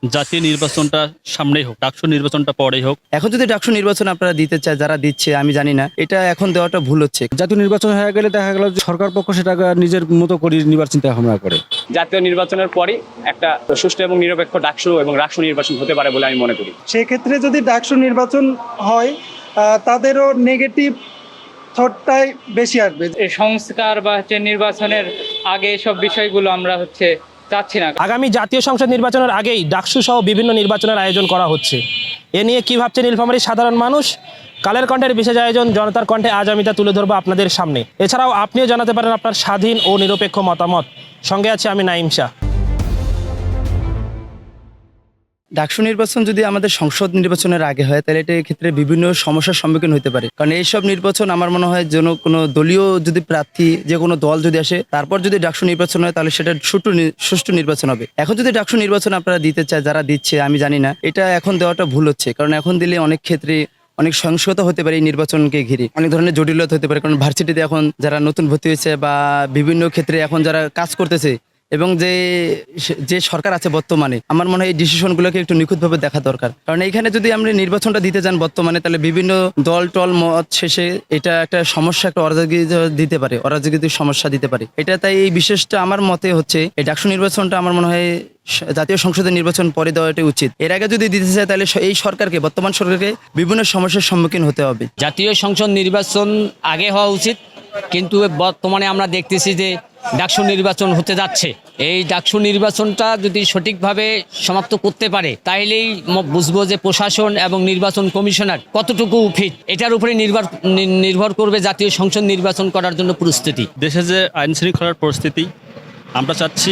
জাতীয় নির্বাচনটা সামনেই হোক, ডাকসু নির্বাচনটা পরেই হোক। এখন যদি ডাকসু নির্বাচন আপনারা দিতে চায়, যারা দিচ্ছে আমি জানি না, এটা এখন দেওয়াটা ভুল হচ্ছে। জাতীয় নির্বাচন হয়ে গেলে দেখা গেল যে সরকার পক্ষ সেটাকে নিজের মতো করে নির্বাচন চিন্তা ভাবনা করে। জাতীয় নির্বাচনের পরই একটা সুষ্ঠু এবং নিরপেক্ষ ডাকসু এবং রাকসু নির্বাচন হতে পারে বলে আমি মনে করি। সেক্ষেত্রে যদি ডাকসু নির্বাচন হয় তাদেরও নেগেটিভ থটটাই বেশি আসবে। এই সংস্কার বা নির্বাচনের আগে এসব বিষয়গুলো আমরা চাচ্ছি না। আগামী জাতীয় সংসদ নির্বাচনের আগেই ডাকসু সহ বিভিন্ন নির্বাচনের আয়োজন করা হচ্ছে। এ নিয়ে কি ভাবছে নীলফামারীর সাধারণ মানুষ? কালের কণ্ঠের বিশেষ আয়োজন জনতার কণ্ঠে আজ আমি তা তুলে ধরবো আপনাদের সামনে। এছাড়াও আপনিও জানাতে পারেন আপনার স্বাধীন ও নিরপেক্ষ মতামত। সঙ্গে আছে আমি নাঈম শাহ। ডাকসু নির্বাচন যদি আমাদের সংসদ নির্বাচনের আগে হয়, তাহলে এটা ক্ষেত্রে বিভিন্ন সমস্যার সম্মুখীন হতে পারে। কারণ এইসব নির্বাচন আমার মনে হয় যেন কোনো দলীয় যদি প্রার্থী, যে কোনো দল যদি আসে, তারপর যদি ডাকসু নির্বাচন হয়, তাহলে সেটা সুষ্ঠু নির্বাচন হবে। এখন যদি ডাকসু নির্বাচন আপনারা দিতে চায়, যারা দিচ্ছে আমি জানি না, এটা এখন দেওয়াটা ভুল হচ্ছে। কারণ এখন দিলে অনেক ক্ষেত্রে অনেক সহিংসতা হতে পারে এই নির্বাচনকে ঘিরে, অনেক ধরনের জটিলতা হতে পারে। কারণ ভার্সিটিতে এখন যারা নতুন ভর্তি হয়েছে বা বিভিন্ন ক্ষেত্রে এখন যারা কাজ করতেছে এবং যে সরকার আছে বর্তমানে, আমার মনে হয় এই ডিসিশনগুলোকে একটু নিখুঁতভাবে দেখা দরকার। কারণ এইখানে যদি আমরা নির্বাচনটা দিতে যান বর্তমানে, তাহলে বিভিন্ন দল টল মত শেষে এটা একটা সমস্যা, একটা অরাজকতা দিতে পারে, অরাজকতার সমস্যা দিতে পারে এটা। তাই এই বিশেষটা আমার মতে হচ্ছে এই ডাকসু নির্বাচনটা আমার মনে হয় জাতীয় সংসদের নির্বাচন পরে দেওয়াটাই উচিত। এর আগে যদি দিতে চায়, তাহলে এই সরকারকে, বর্তমান সরকারকে বিভিন্ন সমস্যার সম্মুখীন হতে হবে। জাতীয় সংসদ নির্বাচন আগে হওয়া উচিত, কিন্তু বর্তমানে আমরা দেখতেছি যে ডাকসু নির্বাচন হতে যাচ্ছে। এই ডাকসু নির্বাচনটা যদি সঠিকভাবে সমাপ্ত করতে পারে, তাইলেই বুঝবো যে প্রশাসন এবং নির্বাচন কমিশনার কতটুকু ফিট। এটার উপরে নির্ভর করবে জাতীয় সংসদ নির্বাচন করার জন্য প্রস্তুতি। দেশে যে আইন শৃঙ্খলার পরিস্থিতি, আমরা চাচ্ছি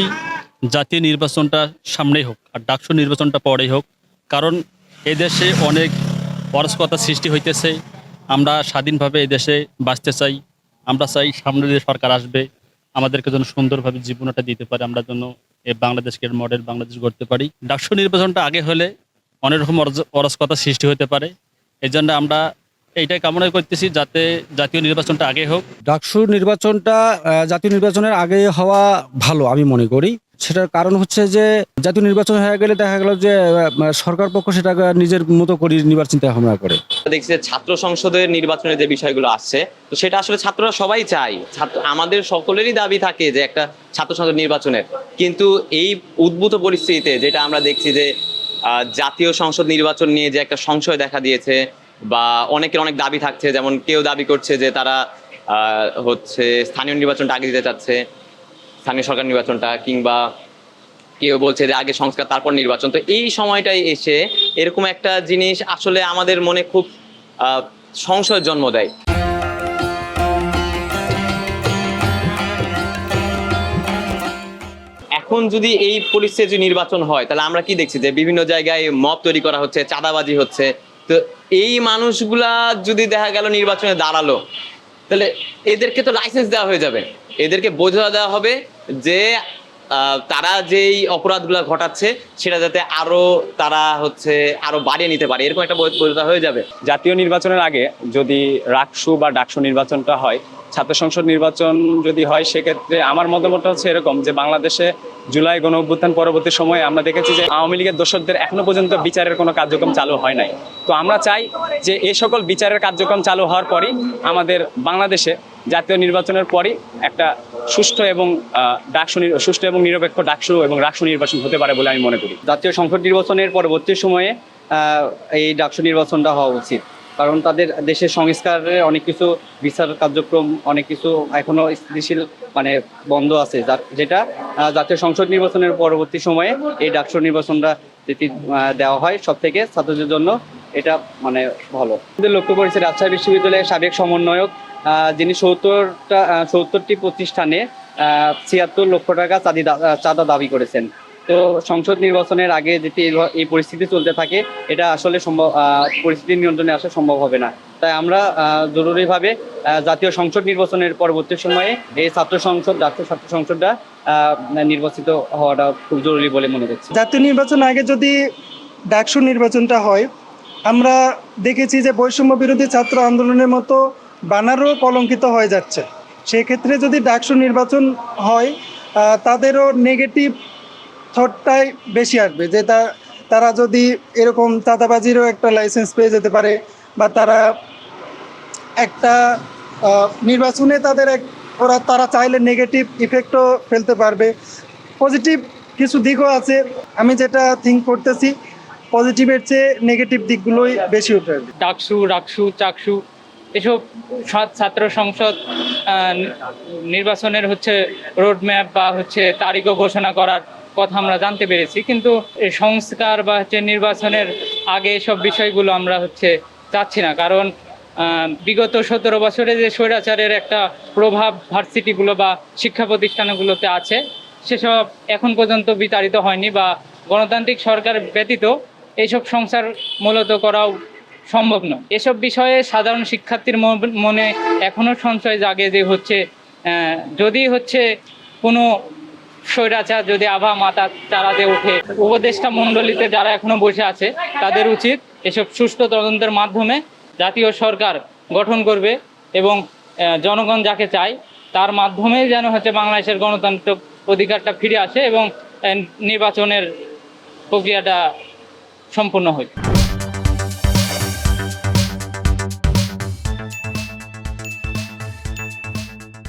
জাতীয় নির্বাচনটা সামনেই হোক আর ডাকসু নির্বাচনটা পরেই হোক। কারণ এদেশে অনেক অরাজকতা সৃষ্টি হইতেছে। আমরা স্বাধীনভাবে এদেশে বাঁচতে চাই। আমরা চাই সামনে যে সরকার আসবে আমাদেরকে যেন সুন্দরভাবে জীবনটা দিতে পারে, আমরা যেন এই বাংলাদেশকে মডেল বাংলাদেশ গড়তে পারি। ডাকসু নির্বাচনটা আগে হলে অনেক রকম অরাজকতা সৃষ্টি হতে পারে। এই জন্য আমরা এইটাই কামনা করতেছি যাতে জাতীয় নির্বাচনটা আগে হোক। ডাকসু নির্বাচনটা জাতীয় নির্বাচনের আগে হওয়া ভালো আমি মনে করি। সেটার কারণ হচ্ছে যে জাতীয় নির্বাচন হয়ে গেলে দেখা গেল যে সরকার পক্ষ সেটাকে নিজের মতো করে নির্বাচন চিন্তা ভাবনা করে। দেখছি যে ছাত্র সংসদের নির্বাচনের যে বিষয়গুলো আসছে, তো সেটা আসলে ছাত্ররা সবাই চায়, আমাদের সকলেরই দাবি থাকে যে একটা ছাত্র সংসদ নির্বাচনের। কিন্তু এই উদ্ভূত পরিস্থিতিতে যেটা আমরা দেখছি যে জাতীয় সংসদ নির্বাচন নিয়ে যে একটা সংশয় দেখা দিয়েছে বা অনেকের অনেক দাবি থাকছে, যেমন কেউ দাবি করছে যে তারা স্থানীয় নির্বাচনটা আগে দিতে চাচ্ছে, স্থানীয় সরকার নির্বাচনটা, কিংবা কেউ বলছে যে আগে সংস্কার তারপর নির্বাচন। তো এই সময়টাই এসে এরকম একটা জিনিস আসলে আমাদের মনে খুব সংশয়ের জন্ম দেয়। এখন যদি এই পরিস্থিতি নির্বাচন হয়, তাহলে আমরা কি দেখছি যে বিভিন্ন জায়গায় মব তৈরি করা হচ্ছে, চাঁদাবাজি হচ্ছে। তো এই মানুষগুলা যদি দেখা গেল নির্বাচনে দাঁড়ালো, তাহলে এদেরকে তো লাইসেন্স দেওয়া হয়ে যাবে, এদেরকে বোঝা দেওয়া হবে যে তারা যেই অপরাধগুলো ঘটাচ্ছে সেটা যাতে তারা আরো বাড়িয়ে নিতে পারে, এরকম একটা বোঝা হয়ে যাবে। জাতীয় নির্বাচনের আগে যদি রাকসু বা ডাকসু নির্বাচনটা হয়, ছাত্র সংসদ নির্বাচন যদি হয়, সেক্ষেত্রে আমার মতামতটা হচ্ছে এরকম যে বাংলাদেশে জুলাই গণ অভ্যুত্থান পরবর্তী সময়ে আমরা দেখেছি যে আওয়ামী লীগের দোসরদের এখনো পর্যন্ত বিচারের কোনো কার্যক্রম চালু হয় নাই। তো আমরা চাই যে এই সকল বিচারের কার্যক্রম চালু হওয়ার পরই আমাদের বাংলাদেশে জাতীয় নির্বাচনের পরই একটা সুষ্ঠু এবং নিরপেক্ষ ডাকসু এবং রাকসু নির্বাচন হতে পারে বলে আমি মনে করি। জাতীয় সংসদ নির্বাচনের পরবর্তী সময়ে এই ডাকসু নির্বাচনটা হওয়া উচিত। কারণ তাদের দেশের সংস্কারে অনেক কিছু বিচার কার্যক্রম, অনেক কিছু এখনো স্থিতিশীল বন্ধ আছে, যেটা জাতীয় সংসদ নির্বাচনের পরবর্তী সময়ে এই ডাকসু নির্বাচনটা যদি দেওয়া হয়, সব থেকে ছাত্রদের জন্য এটা ভালো। লক্ষ্য করেছে রাজশাহী বিশ্ববিদ্যালয়ের সাবেক সমন্বয়ক, যিনি ৭০টি প্রতিষ্ঠানে ৭৬ লক্ষ টাকা চাঁদা দাবি করেছেন। তো সংসদ নির্বাচনের আগে যদি এই পরিস্থিতি চলতে থাকে, এটা আসলে পরিস্থিতি নিয়ন্ত্রণে আসা সম্ভব হবে না। তাই আমরা জরুরিভাবে জাতীয় সংসদ নির্বাচনের পরবর্তী সময়ে এই জাতীয় সংসদটা নির্বাচিত হওয়াটা খুব জরুরি বলে মনে করছি। জাতীয় নির্বাচন আগে যদি ডাকসু নির্বাচনটা হয়, আমরা দেখেছি যে বৈষম্য বিরোধী ছাত্র আন্দোলনের মতো বানারও কলঙ্কিত হয়ে যাচ্ছে। সেক্ষেত্রে যদি ডাকসু নির্বাচন হয়, তাদেরও নেগেটিভ থটটাই বেশি আসবে, যে তারা যদি এরকম চাঁদাবাজিরও একটা লাইসেন্স পেয়ে যেতে পারে, বা তারা একটা নির্বাচনে তারা চাইলে নেগেটিভ ইফেক্টও ফেলতে পারবে। পজিটিভ কিছু দিকও আছে, আমি যেটা থিঙ্ক করতেছি পজিটিভের চেয়ে নেগেটিভ দিকগুলোই বেশি উঠে আসবে। ডাকসু, রাকসু, চাকসু এসব ছাত্র সংসদ নির্বাচনের হচ্ছে রোডম্যাপ বা হচ্ছে তারিখও ঘোষণা করার কথা আমরা জানতে পেরেছি, কিন্তু এই সংস্কার বা হচ্ছে নির্বাচনের আগে এসব বিষয়গুলো আমরা হচ্ছে চাচ্ছি না। কারণ বিগত 17 বছরে যে স্বৈরাচারের একটা প্রভাব ভার্সিটিগুলো বা শিক্ষা প্রতিষ্ঠানগুলোতে আছে, সেসব এখন পর্যন্ত বিতাড়িত হয়নি, বা গণতান্ত্রিক সরকার ব্যতীত এইসব সংস্কার মূলত করাও সম্ভব নয়। এসব বিষয়ে সাধারণ শিক্ষার্থীর মনে এখনও সংশয় জাগে যে হচ্ছে যদি হচ্ছে কোনো স্বৈরাচার যদি আভা মাথা চালাতে ওঠে, উপদেষ্টা মণ্ডলীতে যারা এখনো বসে আছে তাদের উচিত এসব সুষ্ঠু তদন্তের মাধ্যমে জাতীয় সরকার গঠন করবে এবং জনগণ যাকে চায় তার মাধ্যমে যেন হচ্ছে বাংলাদেশের গণতান্ত্রিক অধিকারটা ফিরে আসে এবং নির্বাচনের প্রক্রিয়াটা সম্পূর্ণ হয়।